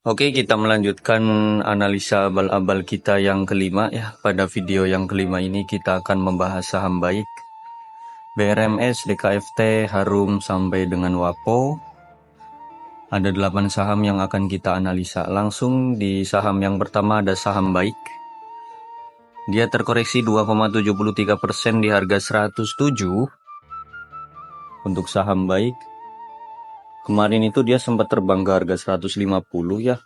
Oke, kita melanjutkan analisa abal-abal kita yang kelima ya. Pada video yang kelima ini kita akan membahas saham baik BRMS, DKFT, Harum sampai dengan Wapo. Ada 8 saham yang akan kita analisa. Langsung di saham yang pertama ada saham baik. Dia terkoreksi 2,73% di harga 107 untuk saham baik. Kemarin itu dia sempat terbang ke harga 150 ya.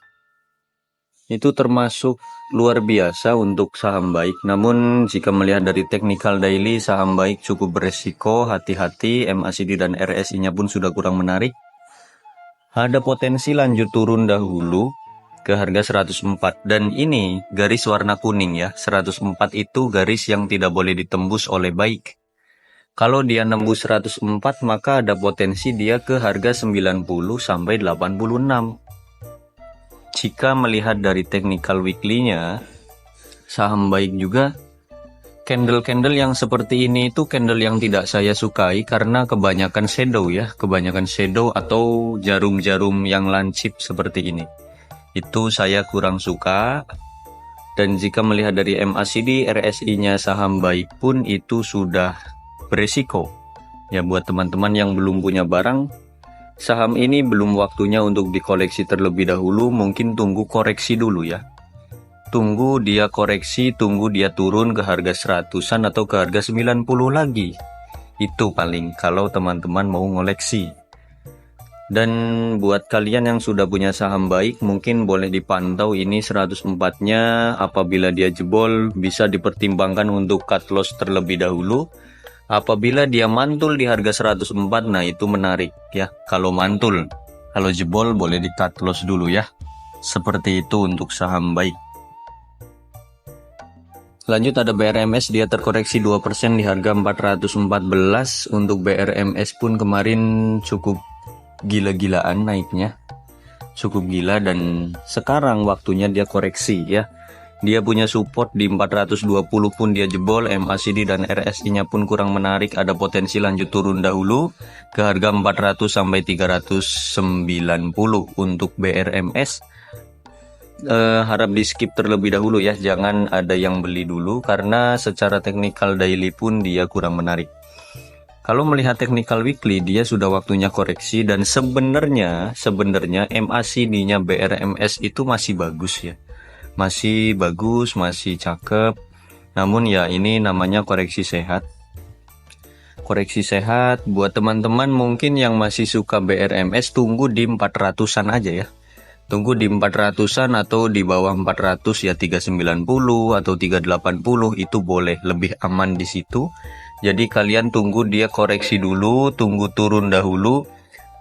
Itu termasuk luar biasa untuk saham baik. Namun jika melihat dari technical daily, saham baik cukup beresiko, hati-hati. MACD dan RSI-nya pun sudah kurang menarik. Ada potensi lanjut turun dahulu ke harga 104. Dan ini garis warna kuning ya. 104 itu garis yang tidak boleh ditembus oleh baik. Kalau dia nembus 104 maka ada potensi dia ke harga 90 sampai 86. Jika melihat dari technical weekly-nya, saham baik juga, candle-candle yang seperti ini itu candle yang tidak saya sukai karena kebanyakan shadow ya, kebanyakan shadow atau jarum-jarum yang lancip seperti ini. Itu saya kurang suka. Dan jika melihat dari MACD, RSI-nya saham baik pun itu sudah beresiko. Ya buat teman-teman yang belum punya barang, saham ini belum waktunya untuk dikoleksi terlebih dahulu, mungkin tunggu koreksi dulu ya. Tunggu dia koreksi, tunggu dia turun ke harga 100-an atau ke harga 90 lagi. Itu paling kalau teman-teman mau ngoleksi. Dan buat kalian yang sudah punya saham baik, mungkin boleh dipantau ini 104-nya, apabila dia jebol bisa dipertimbangkan untuk cut loss terlebih dahulu. Apabila dia mantul di harga 104, nah itu menarik ya. Kalau mantul, kalau jebol boleh di cut loss dulu ya. Seperti itu untuk saham baik. Lanjut ada BRMS, dia terkoreksi 2% di harga 414. Untuk BRMS pun kemarin cukup gila-gilaan naiknya. Cukup gila dan sekarang waktunya dia koreksi ya. Dia punya support di 420 pun dia jebol, MACD dan RSI-nya pun kurang menarik, ada potensi lanjut turun dahulu ke harga 400 sampai 390 untuk BRMS. Harap di skip terlebih dahulu ya, jangan ada yang beli dulu karena secara technical daily pun dia kurang menarik. Kalau melihat technical weekly, dia sudah waktunya koreksi dan sebenarnya MACD-nya BRMS itu masih bagus ya. Masih bagus, masih cakep. Namun ya ini namanya koreksi sehat. Koreksi sehat buat teman-teman mungkin yang masih suka BRMS, tunggu di 400-an aja ya. Tunggu di 400-an atau di bawah 400 ya, 390 atau 380 itu boleh, lebih aman di situ. Jadi kalian tunggu dia koreksi dulu, tunggu turun dahulu,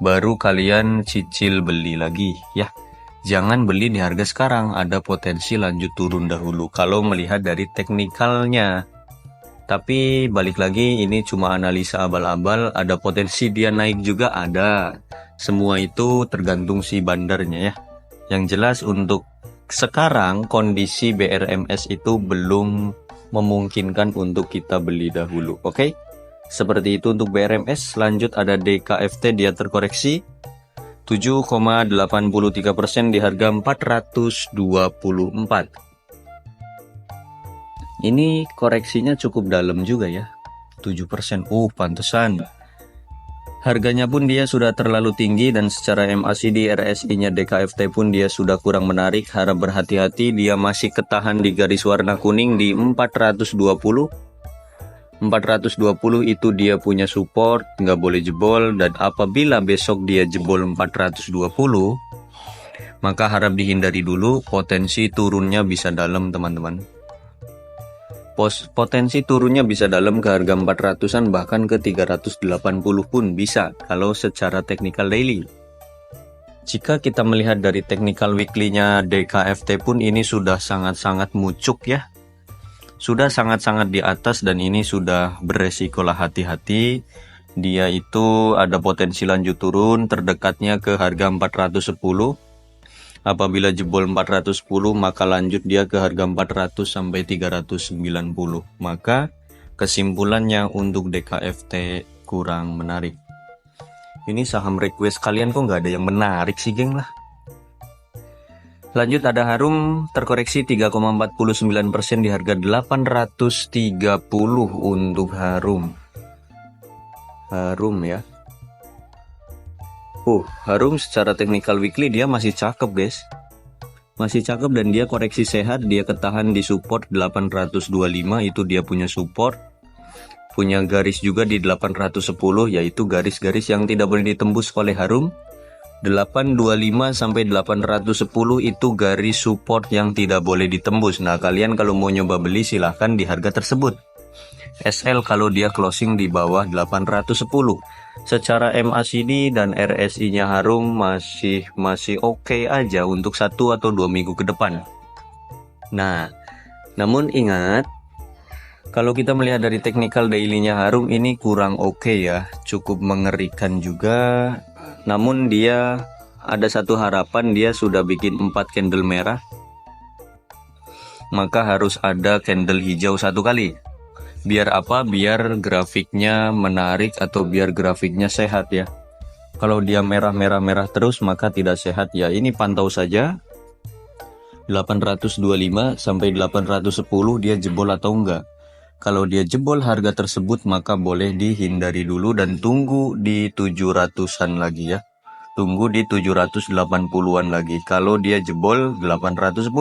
baru kalian cicil beli lagi ya. Jangan beli di harga sekarang, ada potensi lanjut turun dahulu kalau melihat dari teknikalnya. Tapi balik lagi, ini cuma analisa abal-abal, ada potensi dia naik juga ada. Semua itu tergantung si bandarnya ya. Yang jelas untuk sekarang kondisi BRMS itu belum memungkinkan untuk kita beli dahulu, oke? Seperti itu untuk BRMS. Lanjut ada DKFT, dia terkoreksi 7,83% di harga 424. Ini koreksinya cukup dalam juga ya, 7%. Pantesan. Harganya pun dia sudah terlalu tinggi dan secara MACD RSI-nya DKFT pun dia sudah kurang menarik. Harap berhati-hati, dia masih ketahan di garis warna kuning di 420. 420 itu dia punya support, nggak boleh jebol. Dan apabila besok dia jebol 420, maka harap dihindari dulu, potensi turunnya bisa dalam teman-teman. Potensi turunnya bisa dalam ke harga 400-an bahkan ke 380 pun bisa kalau secara technical daily. Jika kita melihat dari technical weekly-nya DKFT pun ini sudah sangat-sangat mucuk ya. Sudah sangat-sangat di atas dan ini sudah beresiko lah, hati-hati. Dia itu ada potensi lanjut turun, terdekatnya ke harga 410. Apabila jebol 410 maka lanjut dia ke harga 400 sampai 390. Maka kesimpulannya untuk DKFT kurang menarik. Ini saham request kalian kok nggak ada yang menarik sih geng lah. Lanjut ada Harum terkoreksi 3,49% di harga 830 untuk Harum. Harum ya. Harum secara technical weekly dia masih cakep guys. Masih cakep dan dia koreksi sehat, dia ketahan di support 825, itu dia punya support. Punya garis juga di 810, yaitu garis-garis yang tidak boleh ditembus oleh Harum. 825 sampai 810 itu garis support yang tidak boleh ditembus. Nah, kalian kalau mau nyoba beli silahkan di harga tersebut. SL kalau dia closing di bawah 810. Secara MACD dan RSI-nya Harum masih oke aja untuk 1 atau 2 minggu ke depan. Nah, namun ingat, kalau kita melihat dari technical daily-nya Harum ini kurang oke ya, cukup mengerikan juga. Namun dia ada satu harapan, dia sudah bikin 4 candle merah, maka harus ada candle hijau 1 kali. Biar apa? Biar grafiknya menarik atau biar grafiknya sehat ya. Kalau dia merah terus maka tidak sehat ya. Ini pantau saja 825 sampai 810 dia jebol atau enggak. Kalau dia jebol harga tersebut maka boleh dihindari dulu dan tunggu di 700-an lagi ya. Tunggu di 780-an lagi. Kalau dia jebol 810.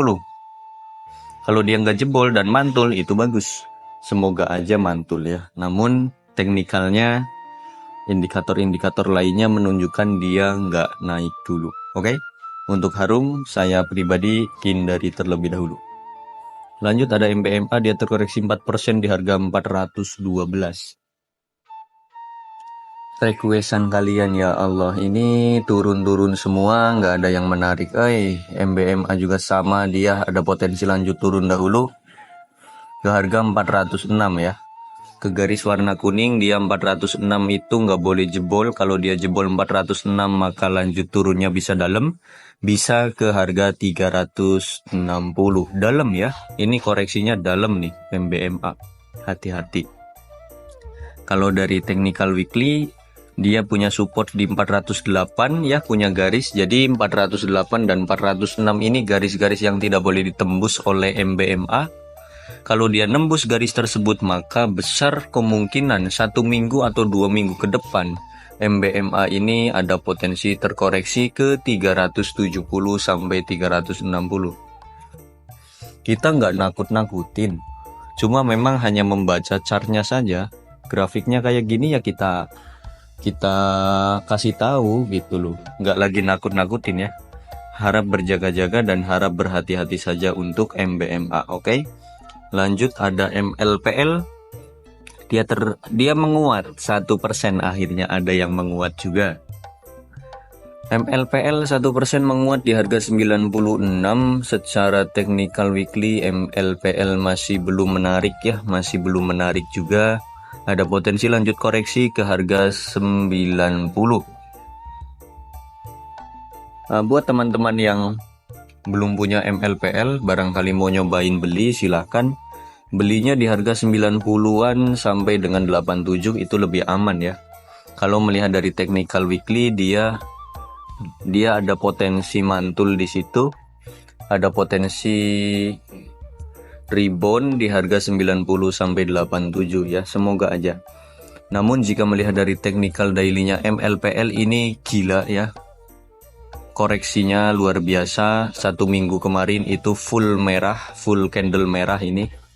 Kalau dia nggak jebol dan mantul itu bagus. Semoga aja mantul ya. Namun teknikalnya, indikator-indikator lainnya menunjukkan dia nggak naik dulu. Oke? Untuk Harum saya pribadi hindari terlebih dahulu. Lanjut ada MBMA, dia terkoreksi 4% di harga 412. Requestan kalian ya Allah, ini turun-turun semua, nggak ada yang menarik. MBMA juga sama, dia ada potensi lanjut turun dahulu ke harga 406 ya. Ke garis warna kuning dia 406 itu nggak boleh jebol. Kalau dia jebol 406 maka lanjut turunnya bisa dalam, bisa ke harga 360 dalam ya. Ini koreksinya dalam nih MBMA, hati-hati. Kalau dari technical weekly dia punya support di 408 ya, punya garis. Jadi 408 dan 406 ini garis-garis yang tidak boleh ditembus oleh MBMA. Kalau dia nembus garis tersebut maka besar kemungkinan 1 minggu atau 2 minggu ke depan MBMA ini ada potensi terkoreksi ke 370 sampai 360. Kita nggak nakut-nakutin, cuma memang hanya membaca chartnya saja. Grafiknya kayak gini ya kita kasih tahu gitu loh, nggak lagi nakut-nakutin ya. Harap berjaga-jaga dan harap berhati-hati saja untuk MBMA. Oke? Lanjut ada MLPL, dia menguat 1%, akhirnya ada yang menguat juga. MLPL 1% menguat di harga 96. Secara technical weekly MLPL masih belum menarik ya, masih belum menarik juga. Ada potensi lanjut koreksi ke harga 90. Buat teman-teman yang belum punya MLPL, barangkali mau nyobain beli, silahkan. Belinya di harga 90-an sampai dengan 87 itu lebih aman ya. Kalau melihat dari technical weekly dia ada potensi mantul di situ. Ada potensi rebound di harga 90 sampai 87 ya, semoga aja. Namun jika melihat dari technical daily-nya MLPL ini gila ya. Koreksinya luar biasa. 1 minggu kemarin itu full merah, full candle merah ini.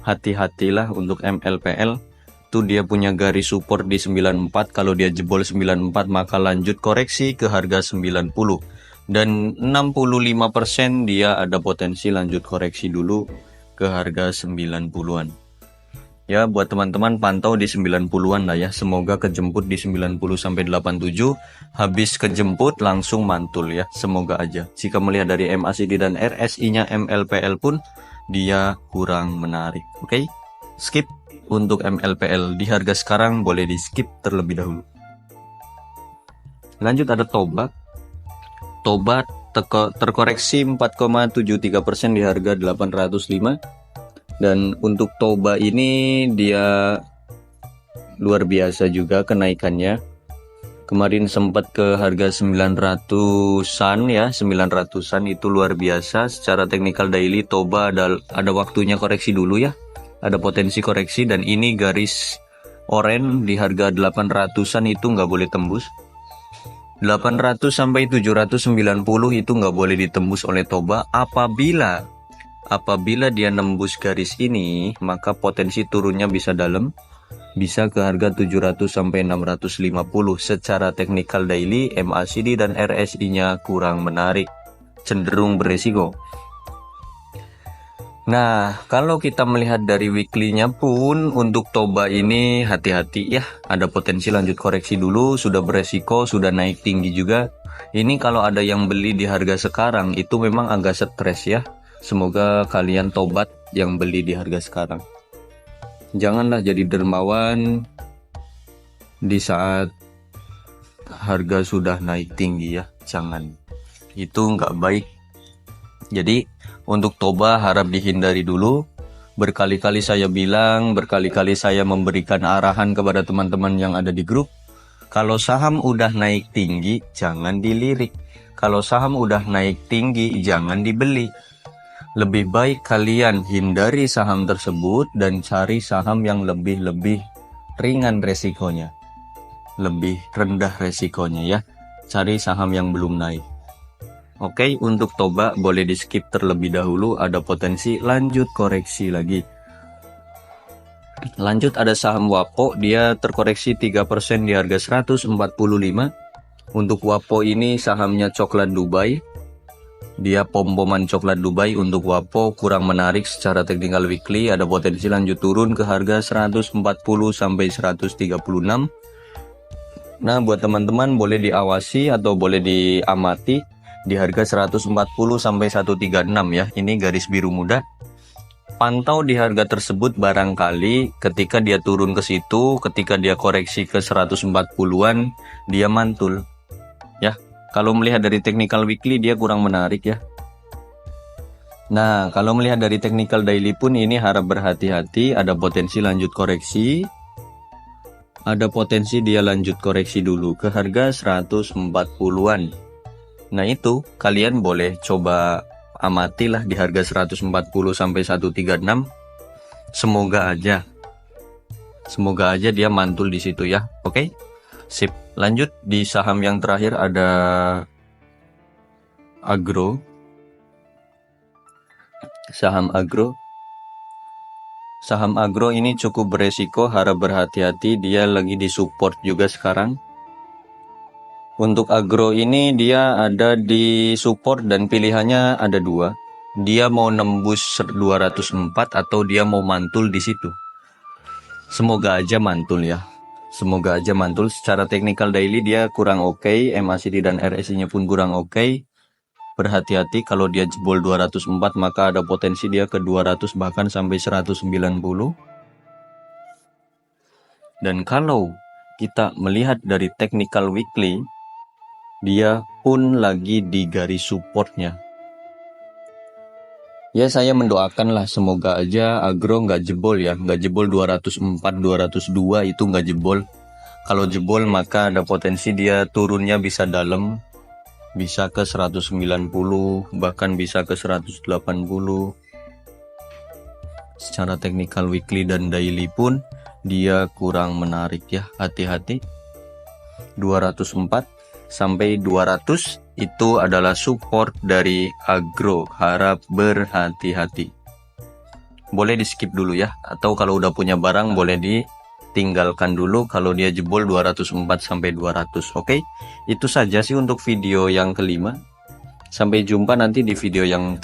Hati-hatilah untuk MLPL. Itu dia punya garis support di 94. Kalau dia jebol 94 maka lanjut koreksi ke harga 90. Dan 65% dia ada potensi lanjut koreksi dulu ke harga 90-an. Ya, buat teman-teman pantau di 90-an lah ya. Semoga kejemput di 90 sampai 87. Habis kejemput langsung mantul ya. Semoga aja. Jika melihat dari MACD dan RSI-nya MLPL pun dia kurang menarik. Oke? Skip untuk MLPL. Di harga sekarang boleh di skip terlebih dahulu. Lanjut ada Toba. Toba terkoreksi 4,73% di harga 805. Dan untuk Toba ini dia luar biasa juga kenaikannya. Kemarin sempat ke harga 900-an ya, 900-an itu luar biasa. Secara teknikal daily Toba ada waktunya koreksi dulu ya. Ada potensi koreksi, dan ini garis oranye di harga 800-an itu nggak boleh tembus. 800 sampai 790 itu nggak boleh ditembus oleh Toba. Apabila dia nembus garis ini, maka potensi turunnya bisa dalam, bisa ke harga 700 sampai 650. Secara teknikal daily, MACD dan RSI-nya kurang menarik, cenderung beresiko. Nah, kalau kita melihat dari weekly-nya pun untuk Toba ini hati-hati ya, ada potensi lanjut koreksi dulu, sudah beresiko, sudah naik tinggi juga. Ini kalau ada yang beli di harga sekarang itu memang agak stres ya. Semoga kalian tobat yang beli di harga sekarang. Janganlah jadi dermawan di saat harga sudah naik tinggi ya, jangan. Itu nggak baik. Jadi untuk Toba harap dihindari dulu. Berkali-kali saya bilang, berkali-kali saya memberikan arahan kepada teman-teman yang ada di grup. Kalau saham udah naik tinggi, jangan dilirik. Kalau saham udah naik tinggi, jangan dibeli. Lebih baik kalian hindari saham tersebut dan cari saham yang lebih ringan resikonya. Lebih rendah resikonya ya. Cari saham yang belum naik. Oke, untuk Toba boleh di skip terlebih dahulu, ada potensi lanjut koreksi lagi. Lanjut ada saham Wapo, dia terkoreksi 3% di harga 145. Untuk Wapo ini sahamnya coklat Dubai. Dia pom-poman coklat Dubai. Untuk Wapo kurang menarik secara technical weekly, ada potensi lanjut turun ke harga 140 sampai 136. Nah, buat teman-teman boleh diawasi atau boleh diamati di harga 140 sampai 136 ya. Ini garis biru muda. Pantau di harga tersebut, barangkali ketika dia turun ke situ, ketika dia koreksi ke 140-an, dia mantul. Ya, kalau melihat dari technical weekly dia kurang menarik ya. Nah, kalau melihat dari technical daily pun ini harap berhati-hati, ada potensi lanjut koreksi. Ada potensi dia lanjut koreksi dulu ke harga 140-an. Nah itu kalian boleh coba amatilah di harga 140 sampai 136. Semoga aja dia mantul di situ ya. Oke. Sip. Lanjut di saham yang terakhir ada Agro. Saham Agro. Saham Agro ini cukup beresiko, harap berhati-hati, dia lagi disupport juga sekarang. Untuk Agro ini dia ada di support dan pilihannya ada dua. Dia mau nembus 204 atau dia mau mantul di situ. Semoga aja mantul ya. Semoga aja mantul. Secara technical daily dia kurang oke, MACD dan RSI-nya pun kurang oke. Berhati-hati kalau dia jebol 204 maka ada potensi dia ke 200 bahkan sampai 190. Dan kalau kita melihat dari technical weekly, dia pun lagi di garis supportnya. Ya saya mendoakanlah semoga aja Agro nggak jebol ya, nggak jebol 204, 202 itu nggak jebol. Kalau jebol maka ada potensi dia turunnya bisa dalam, bisa ke 190, bahkan bisa ke 180. Secara technical weekly dan daily pun dia kurang menarik ya, hati-hati. 204 sampai 200 itu adalah support dari Agro, harap berhati-hati. Boleh di skip dulu ya, atau kalau udah punya barang boleh ditinggalkan dulu kalau dia jebol 204 sampai 200. Oke, itu saja sih untuk video yang kelima. Sampai jumpa nanti di video yang